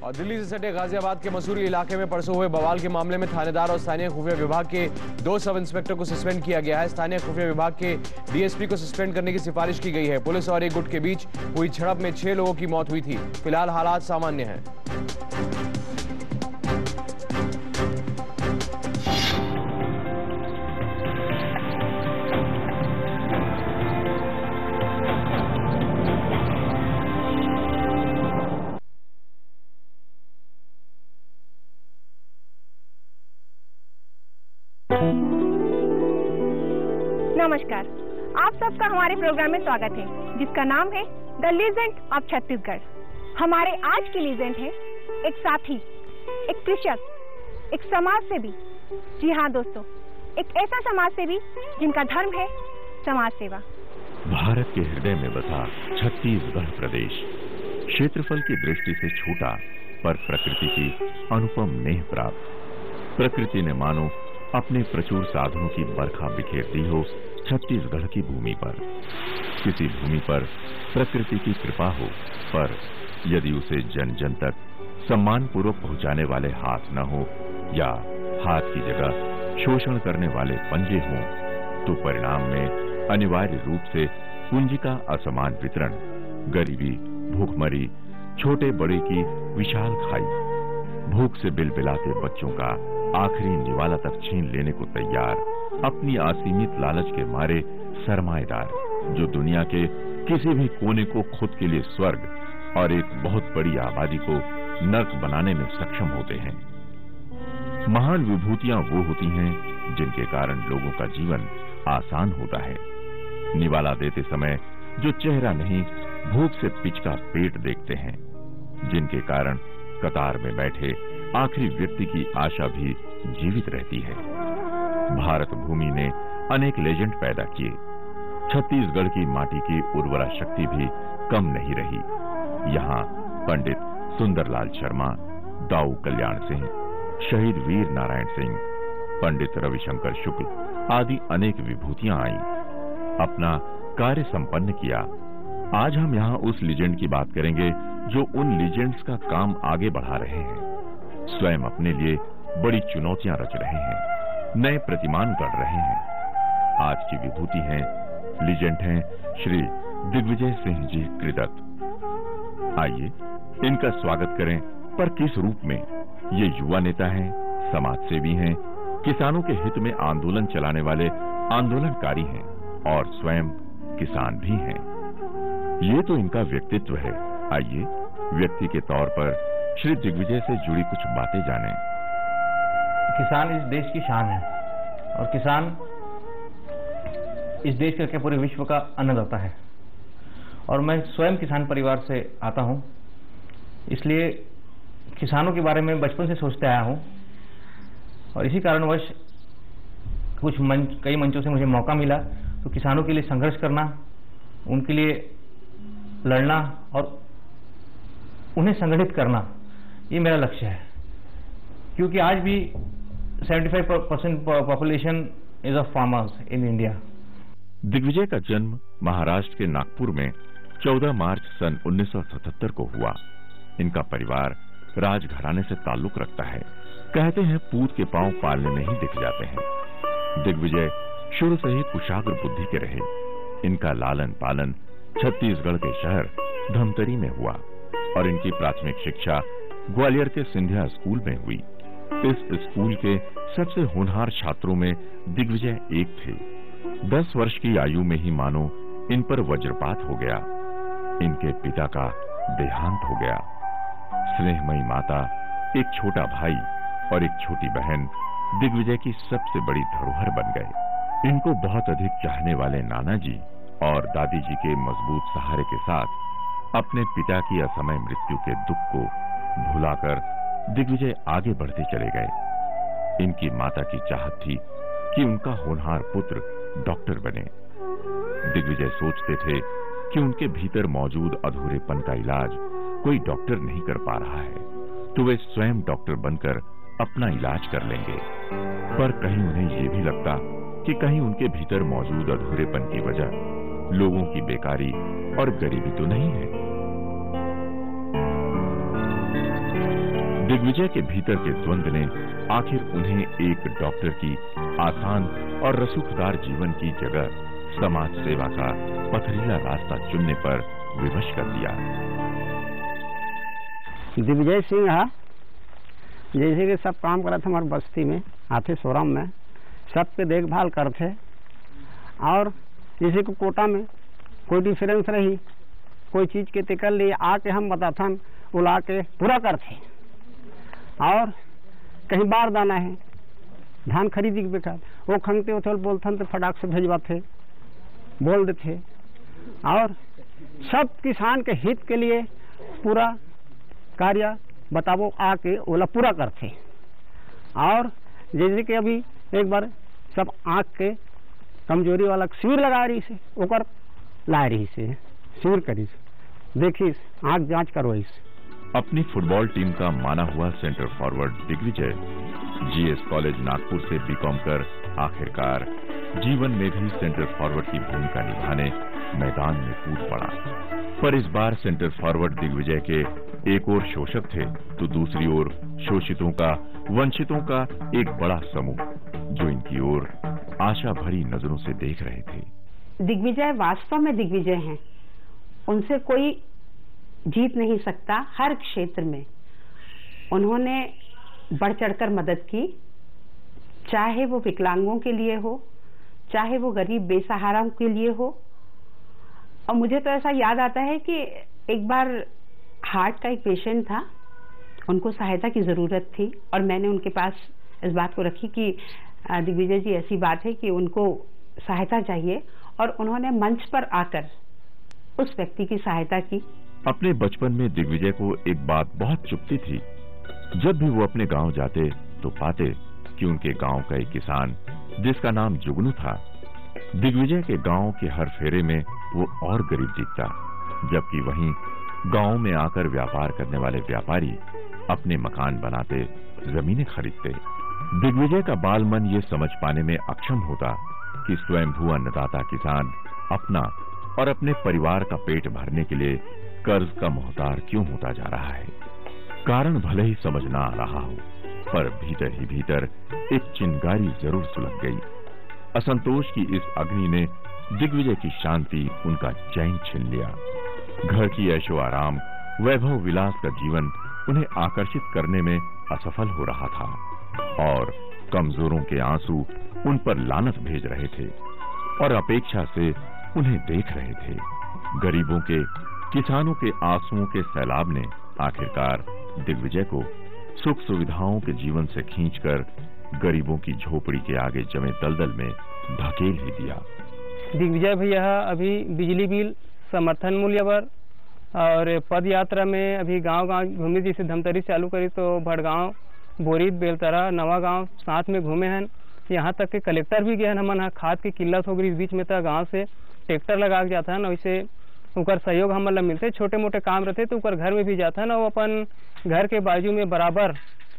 और दिल्ली से सटे गाजियाबाद के मसूरी इलाके में परसों हुए बवाल के मामले में थानेदार और स्थानीय खुफिया विभाग के 2 सब इंस्पेक्टर को सस्पेंड किया गया है। स्थानीय खुफिया विभाग के डीएसपी को सस्पेंड करने की सिफारिश की गई है। पुलिस और एक गुट के बीच हुई झड़प में 6 लोगों की मौत हुई थी। फिलहाल हालात सामान्य हैं। नमस्कार, आप सबका हमारे प्रोग्राम में स्वागत है जिसका नाम है द लीजेंड ऑफ छत्तीसगढ़। हमारे आज की लीजेंड है एक साथी, एक कृषक, एक समाज सेवी। जी हाँ दोस्तों, एक ऐसा समाज सेवी जिनका धर्म है समाज सेवा। भारत के हृदय में बसा छत्तीसगढ़ प्रदेश क्षेत्रफल की दृष्टि से छोटा पर प्रकृति की अनुपम नेह प्राप्त। प्रकृति ने मानो अपने प्रचुर साधनों की बरखा बिखेर दी हो छत्तीसगढ़ की भूमि पर। किसी भूमि पर प्रकृति की कृपा हो, पर यदि उसे जन जन तक सम्मान पूर्वक पहुंचाने वाले हाथ न हो या हाथ की जगह शोषण करने वाले पंजे हों, तो परिणाम में अनिवार्य रूप से पूंजी का असमान वितरण, गरीबी, भूखमरी, छोटे बड़े की विशाल खाई, भूख से बिलबिलाते बच्चों का आखिरी निवाला तक छीन लेने को तैयार अपनी असीमित लालच के मारे सरमाएदार, जो दुनिया के किसी भी कोने को खुद के लिए स्वर्ग और एक बहुत बड़ी आबादी को नर्क बनाने में सक्षम होते हैं। महान विभूतियां वो होती हैं जिनके कारण लोगों का जीवन आसान होता है। निवाला देते समय जो चेहरा नहीं भूख से पिचका पेट देखते हैं, जिनके कारण कतार में बैठे आखिरी व्यक्ति की आशा भी जीवित रहती है। भारत भूमि ने अनेक लेजेंड पैदा किए। छत्तीसगढ़ की माटी की उर्वरा शक्ति भी कम नहीं रही। यहाँ पंडित सुंदरलाल शर्मा, दाऊ कल्याण सिंह, शहीद वीर नारायण सिंह, पंडित रविशंकर शुक्ल आदि अनेक विभूतियां आईं, अपना कार्य संपन्न किया। आज हम यहाँ उस लीजेंड की बात करेंगे जो उन लीजेंड्स का काम आगे बढ़ा रहे हैं, स्वयं अपने लिए बड़ी चुनौतियां रच रहे हैं, नए प्रतिमान गढ़ रहे हैं। आज की विभूति हैं, लीजेंड हैं श्री दिग्विजय सिंह जी कृदत्त। आइए इनका स्वागत करें। पर किस रूप में? ये युवा नेता हैं, समाज सेवी हैं, किसानों के हित में आंदोलन चलाने वाले आंदोलनकारी हैं और स्वयं किसान भी हैं। ये तो इनका व्यक्तित्व है। आइए व्यक्ति के तौर पर श्री दिग्विजय से जुड़ी कुछ बातें जानें। किसान इस देश की शान है और किसान इस देश के पूरे विश्व का अन्नदाता है। और मैं स्वयं किसान परिवार से आता हूं, इसलिए किसानों के बारे में बचपन से सोचते आया हूं और इसी कारणवश कई मंचों से मुझे मौका मिला तो किसानों के लिए संघर्ष करना, उनके लिए लड़ना और उन्हें संगठित करना, ये मेरा लक्ष्य है। क्योंकि आज भी 75% population is of farmers in India. Digvijay का जन्म महाराष्ट्र के नागपुर में 14 मार्च सन 1977 को हुआ। इनका परिवार राजघराने से ताल्लुक रखता है। कहते हैं पूत के पांव पालने में ही दिख जाते हैं। दिग्विजय शुरू से ही कुशाग्र बुद्धि के रहे। इनका लालन पालन छत्तीसगढ़ के शहर धमतरी में हुआ और इनकी प्राथमिक शिक्षा ग्वालियर के सिंधिया स्कूल में हुई। इस स्कूल के सबसे होनहार छात्रों में दिग्विजय एक थे। 10 वर्ष की आयु में ही मानो इन पर वज्रपात हो गया। इनके पिता का देहांत हो गया। स्नेहमयी माता, एक छोटा भाई और एक छोटी बहन दिग्विजय की सबसे बड़ी धरोहर बन गए। इनको बहुत अधिक चाहने वाले नाना जी और दादी जी के मजबूत सहारे के साथ अपने पिता की असमय मृत्यु के दुख को भुलाकर दिग्विजय आगे बढ़ते चले गए। इनकी माता की चाहत थी कि उनका होनहार पुत्र डॉक्टर बने। दिग्विजय सोचते थे कि उनके भीतर मौजूद अधूरेपन का इलाज कोई डॉक्टर नहीं कर पा रहा है, तो वे स्वयं डॉक्टर बनकर अपना इलाज कर लेंगे। पर कहीं उन्हें ये भी लगता कि कहीं उनके भीतर मौजूद अधूरेपन की वजह लोगों की बेकारी और गरीबी तो नहीं है। दिग्विजय के भीतर के द्वंद ने आखिर उन्हें एक डॉक्टर की आसान और रसूखदार जीवन की जगह समाज सेवा का पथरीला रास्ता चुनने पर विवश कर दिया। दिग्विजय सिंह है, जैसे कि सब काम करा था हमारे बस्ती में, हाथी सोरम में, सबके देखभाल करते। और जैसे को कोटा में कोई डिफरेंस रही, कोई चीज़ के टिकल लिए आके हम बताथन उला के पूरा करते। और कहीं बार दाना है, धान खरीदी के बेकार वो खंगते होते बोलथन तो फटाक से भेजवाते, बोल देते। और सब किसान के हित के लिए पूरा कार्य बतावो आके ओला पूरा करते। और जैसे कि अभी एक बार सब आँख के कमजोरी वाला शिविर लगा रही से, ओकर ला रही से शिविर करी से, देखिए आँख जांच करो इस। अपनी फुटबॉल टीम का माना हुआ centre forward Digvijay GS college Nagpur से बीकॉम कर आखिरकार जीवन में भी सेंटर फॉरवर्ड की भूमिका निभाने मैदान में कूद पड़ा। पर इस बार सेंटर फॉरवर्ड दिग्विजय के एक ओर शोषक थे तो दूसरी ओर शोषितों का, वंचितों का एक बड़ा समूह जो इनकी ओर आशा भरी नजरों से देख रहे थे। दिग्विजय वास्तव में दिग्विजय हैं, उनसे कोई जीत नहीं सकता। हर क्षेत्र में उन्होंने बढ़ चढ़कर मदद की, चाहे वो विकलांगों के लिए हो, चाहे वो गरीब बेसहाराओं के लिए हो। और मुझे तो ऐसा याद आता है कि एक बार हार्ट का एक पेशेंट था, उनको सहायता की ज़रूरत थी और मैंने उनके पास इस बात को रखी कि दिग्विजय जी ऐसी बात है कि उनको सहायता चाहिए, और उन्होंने मंच पर आकर उस व्यक्ति की सहायता की। अपने बचपन में दिग्विजय को एक बात बहुत चुभती थी। जब भी वो अपने गांव जाते तो पाते कि उनके गांव का एक किसान जिसका नाम जुगनू था, दिग्विजय के गांव के हर फेरे में वो और गरीब दिखता, जबकि वहीं गांव में आकर व्यापार करने वाले व्यापारी अपने मकान बनाते, जमीनें खरीदते। दिग्विजय का बाल मन ये समझ पाने में अक्षम होता कि स्वयंभू अन्नदाता किसान अपना और अपने परिवार का पेट भरने के लिए कर्ज का मोहताज क्यों होता जा रहा है। कारण भले ही समझ ना आ रहा हो, पर भीतर ही भीतर एक चिंगारी जरूर सुलग गई। असंतोष की इस अग्नि ने दिग्विजय की शांति, उनका चैन छीन लिया। घर की ऐशो आराम, वैभव विलास का जीवन उन्हें आकर्षित करने में असफल हो रहा था और कमजोरों के आंसू उन पर लानत भेज रहे थे और अपेक्षा से उन्हें देख रहे थे। गरीबों के, किसानों के आंसुओं के सैलाब ने आखिरकार दिग्विजय को सुख सुविधाओं के जीवन से खींचकर गरीबों की झोपड़ी के आगे जमे दलदल में धकेल ही दिया। दिग्विजय भैया अभी बिजली बिल, समर्थन मूल्य पर और पद यात्रा में अभी गांव-गांव घूमे, जैसे धमतरी चालू करी तो भड़गांव, बोरीद, बेलतरा, नवा गांव साथ में घूमे हैं। यहाँ तक के कलेक्टर भी गए हैं। हमन खाद की किल्लत हो गई इस बीच में, तो गाँव से ट्रैक्टर लगा के जाता है ना, वैसे उनका सहयोग हम मतलब मिलते। छोटे मोटे काम रहते तो उनका घर में भी जाता है ना, वो अपन घर के बाजू में बराबर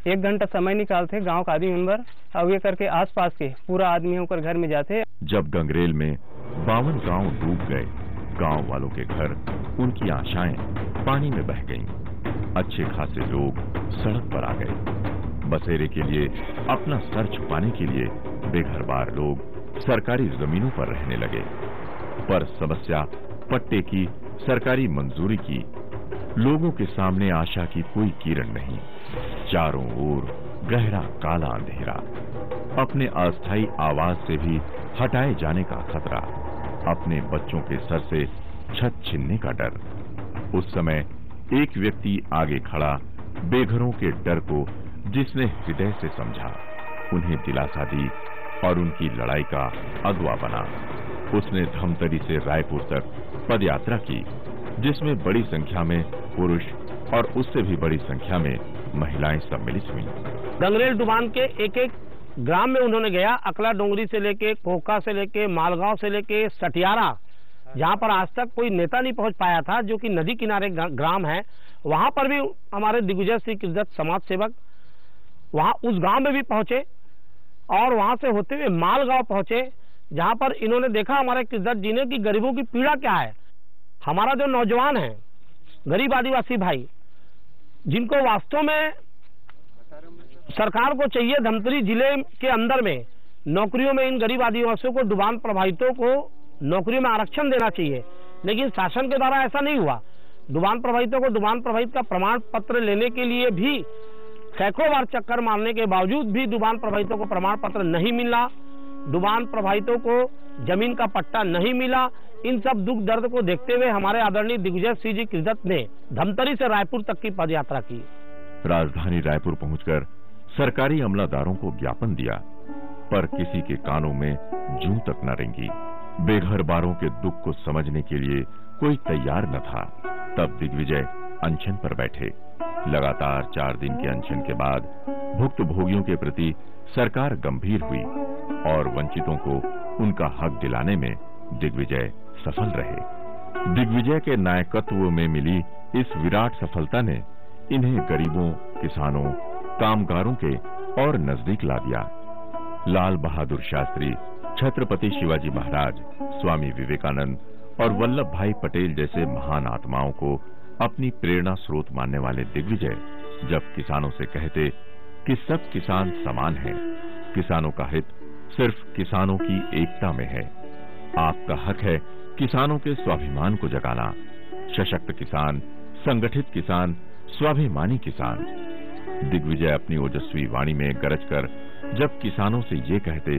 1 घंटा समय निकालते गांव का आदमी मेंबर, और ये करके आसपास के पूरा आदमी उनकर घर में जाते। जब गंगरेल में 52 गांव डूब गए, गांव वालों के घर, उनकी आशाएं पानी में बह गईं। अच्छे खासे लोग सड़क पर आ गए। बसेरे के लिए, अपना सर छुपाने के लिए बेघरबार लोग सरकारी जमीनों पर रहने लगे। पर समस्या पट्टे की, सरकारी मंजूरी की, लोगों के सामने आशा की कोई किरण नहीं। चारों ओर गहरा काला अंधेरा, अपने अस्थायी आवास से भी हटाए जाने का खतरा, अपने बच्चों के सर से छत छीनने का डर। उस समय एक व्यक्ति आगे खड़ा, बेघरों के डर को जिसने हृदय से समझा, उन्हें दिलासा दी और उनकी लड़ाई का अगवा बना। उसने धमतरी से रायपुर तक पद यात्रा की, जिसमें बड़ी संख्या में पुरुष और उससे भी बड़ी संख्या में महिलाएं सम्मिलित हुई। गंगरेल डुबान के एक एक ग्राम में उन्होंने गया, अकला डोंगरी से लेके, कोका से लेके, मालगांव से लेके सटियारा, जहां पर आज तक कोई नेता नहीं पहुंच पाया था, जो कि नदी किनारे ग्राम है, वहां पर भी हमारे दिग्विजय सिंह कृतज्ञ समाज सेवक वहां उस गांव में भी पहुंचे और वहां से होते हुए मालगांव पहुंचे, जहां पर इन्होंने देखा हमारे कृतज्ञ जी ने कि गरीबों की पीड़ा क्या है। हमारा जो नौजवान है, गरीब आदिवासी भाई, जिनको वास्तव में सरकार को चाहिए धमतरी जिले के अंदर में नौकरियों में इन गरीब आदिवासियों को, डुबान प्रभावितों को नौकरियों में आरक्षण देना चाहिए, लेकिन शासन के द्वारा ऐसा नहीं हुआ। डुबान प्रभावितों को डुबान प्रभावित का प्रमाण पत्र लेने के लिए भी सैकड़ों बार चक्कर मारने के बावजूद भी डुबान प्रभावितों को प्रमाण पत्र नहीं मिला, डुबान प्रभावितों को जमीन का पट्टा नहीं मिला। इन सब दुख दर्द को देखते हुए हमारे आदरणीय दिग्विजय सिंह जी कृदत्त ने धमतरी से रायपुर तक की पद यात्रा की। राजधानी रायपुर पहुंचकर सरकारी अमलादारों को ज्ञापन दिया, पर किसी के कानों में जूं तक न रेंगी। बेघर बारों के दुख को समझने के लिए कोई तैयार न था। तब दिग्विजय अनशन पर बैठे। लगातार 4 दिन के अनशन के बाद भुक्तभोगियों के प्रति सरकार गंभीर हुई और वंचितों को उनका हक दिलाने में दिग्विजय सफल रहे। दिग्विजय के नायकत्व में मिली इस विराट सफलता ने इन्हें गरीबों, किसानों, कामगारों के और नजदीक ला दिया। लाल बहादुर शास्त्री, छत्रपति शिवाजी महाराज, स्वामी विवेकानंद और वल्लभ भाई पटेल जैसे महान आत्माओं को अपनी प्रेरणा स्रोत मानने वाले दिग्विजय जब किसानों से कहते कि सब किसान समान हैं, किसानों का हित सिर्फ किसानों की एकता में है, आपका हक है किसानों के स्वाभिमान को जगाना, सशक्त किसान, संगठित किसान, स्वाभिमानी किसान। दिग्विजय अपनी ओजस्वी वाणी में गरजकर जब किसानों से ये कहते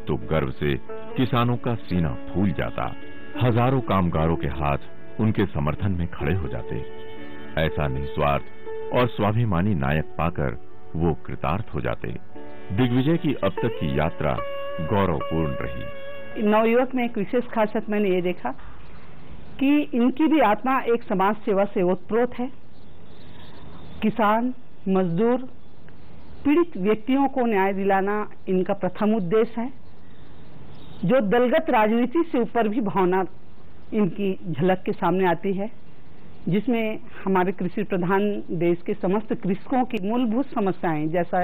तो गर्व से किसानों का सीना फूल जाता। हजारों कामगारों के हाथ उनके समर्थन में खड़े हो जाते। ऐसा निस्वार्थ और स्वाभिमानी नायक पाकर वो कृतार्थ हो जाते। दिग्विजय की अब तक की यात्रा गौरवपूर्ण रही। नवयुवक में एक विशेष खासियत मैंने ये देखा कि इनकी भी आत्मा एक समाज सेवा से ओतप्रोत है। किसान, मजदूर, पीड़ित व्यक्तियों को न्याय दिलाना इनका प्रथम उद्देश्य है। जो दलगत राजनीति से ऊपर भी भावना इनकी झलक के सामने आती है, जिसमें हमारे कृषि प्रधान देश के समस्त कृषकों की मूलभूत समस्याएं, जैसा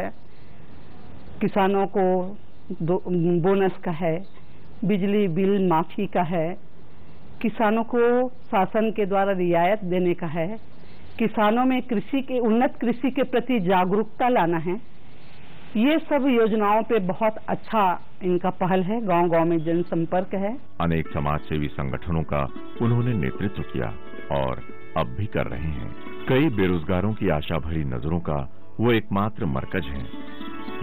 किसानों को बोनस का है, बिजली बिल माफी का है, किसानों को शासन के द्वारा रियायत देने का है, किसानों में कृषि के उन्नत कृषि के प्रति जागरूकता लाना है। ये सब योजनाओं पे बहुत अच्छा इनका पहल है। गांव-गांव में जनसंपर्क है। अनेक समाज सेवी संगठनों का उन्होंने नेतृत्व किया और अब भी कर रहे हैं। कई बेरोजगारों की आशा भरी नजरों का वो एकमात्र मरकज है।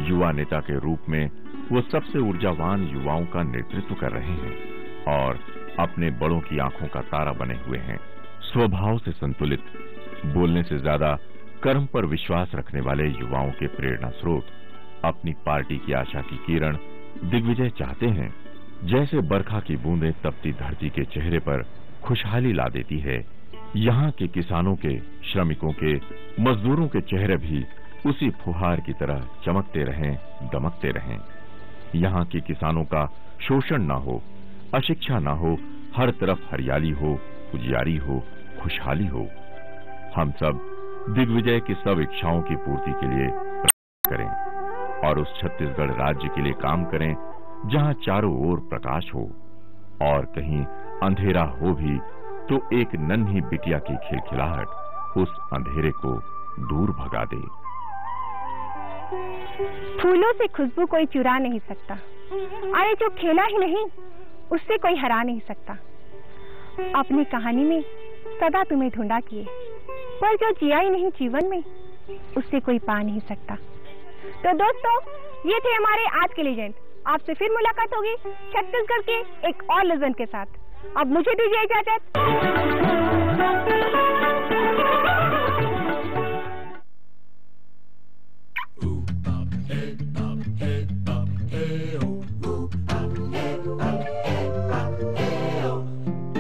युवा नेता के रूप में वो सबसे ऊर्जावान युवाओं का नेतृत्व कर रहे हैं और अपने बड़ों की आंखों का तारा बने हुए हैं। स्वभाव से संतुलित, बोलने से ज्यादा कर्म पर विश्वास रखने वाले युवाओं के प्रेरणा स्रोत अपनी पार्टी की आशा की किरण दिग्विजय चाहते हैं। जैसे बरखा की बूंदें तपती धरती के चेहरे पर खुशहाली ला देती है, यहाँ के किसानों के, श्रमिकों के, मजदूरों के चेहरे भी उसी फुहार की तरह चमकते रहें, दमकते रहें। यहाँ के किसानों का शोषण ना हो, अशिक्षा ना हो, हर तरफ हरियाली हो, उजियारी हो, खुशहाली हो। हम सब दिग्विजय की सब इच्छाओं की पूर्ति के लिए करें और उस छत्तीसगढ़ राज्य के लिए काम करें जहां चारों ओर प्रकाश हो और कहीं अंधेरा हो भी तो एक नन्ही बिटिया की खिलखिलाहट उस अंधेरे को दूर भगा दे। फूलों से खुशबू कोई चुरा नहीं सकता, अरे जो खेला ही नहीं उससे कोई हरा नहीं सकता। अपनी कहानी में सदा तुम्हें ढूंढा किए, पर जो जिया ही नहीं जीवन में उससे कोई पा नहीं सकता। तो दोस्तों, ये थे हमारे आज के लेजेंड। आपसे फिर मुलाकात होगी छत्तीसगढ़ के एक और लेजेंड के साथ। अब मुझे दीजिए इजाजत।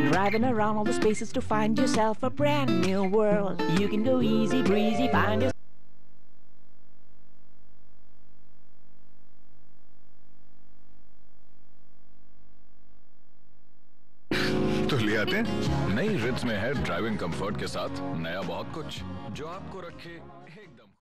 Driving around all the spaces to find yourself a brand new world. You can go easy breezy, find your तो ले आते हैं। नई रिट्ज में है ड्राइविंग कंफर्ट के साथ नया बहुत कुछ जो आपको रखे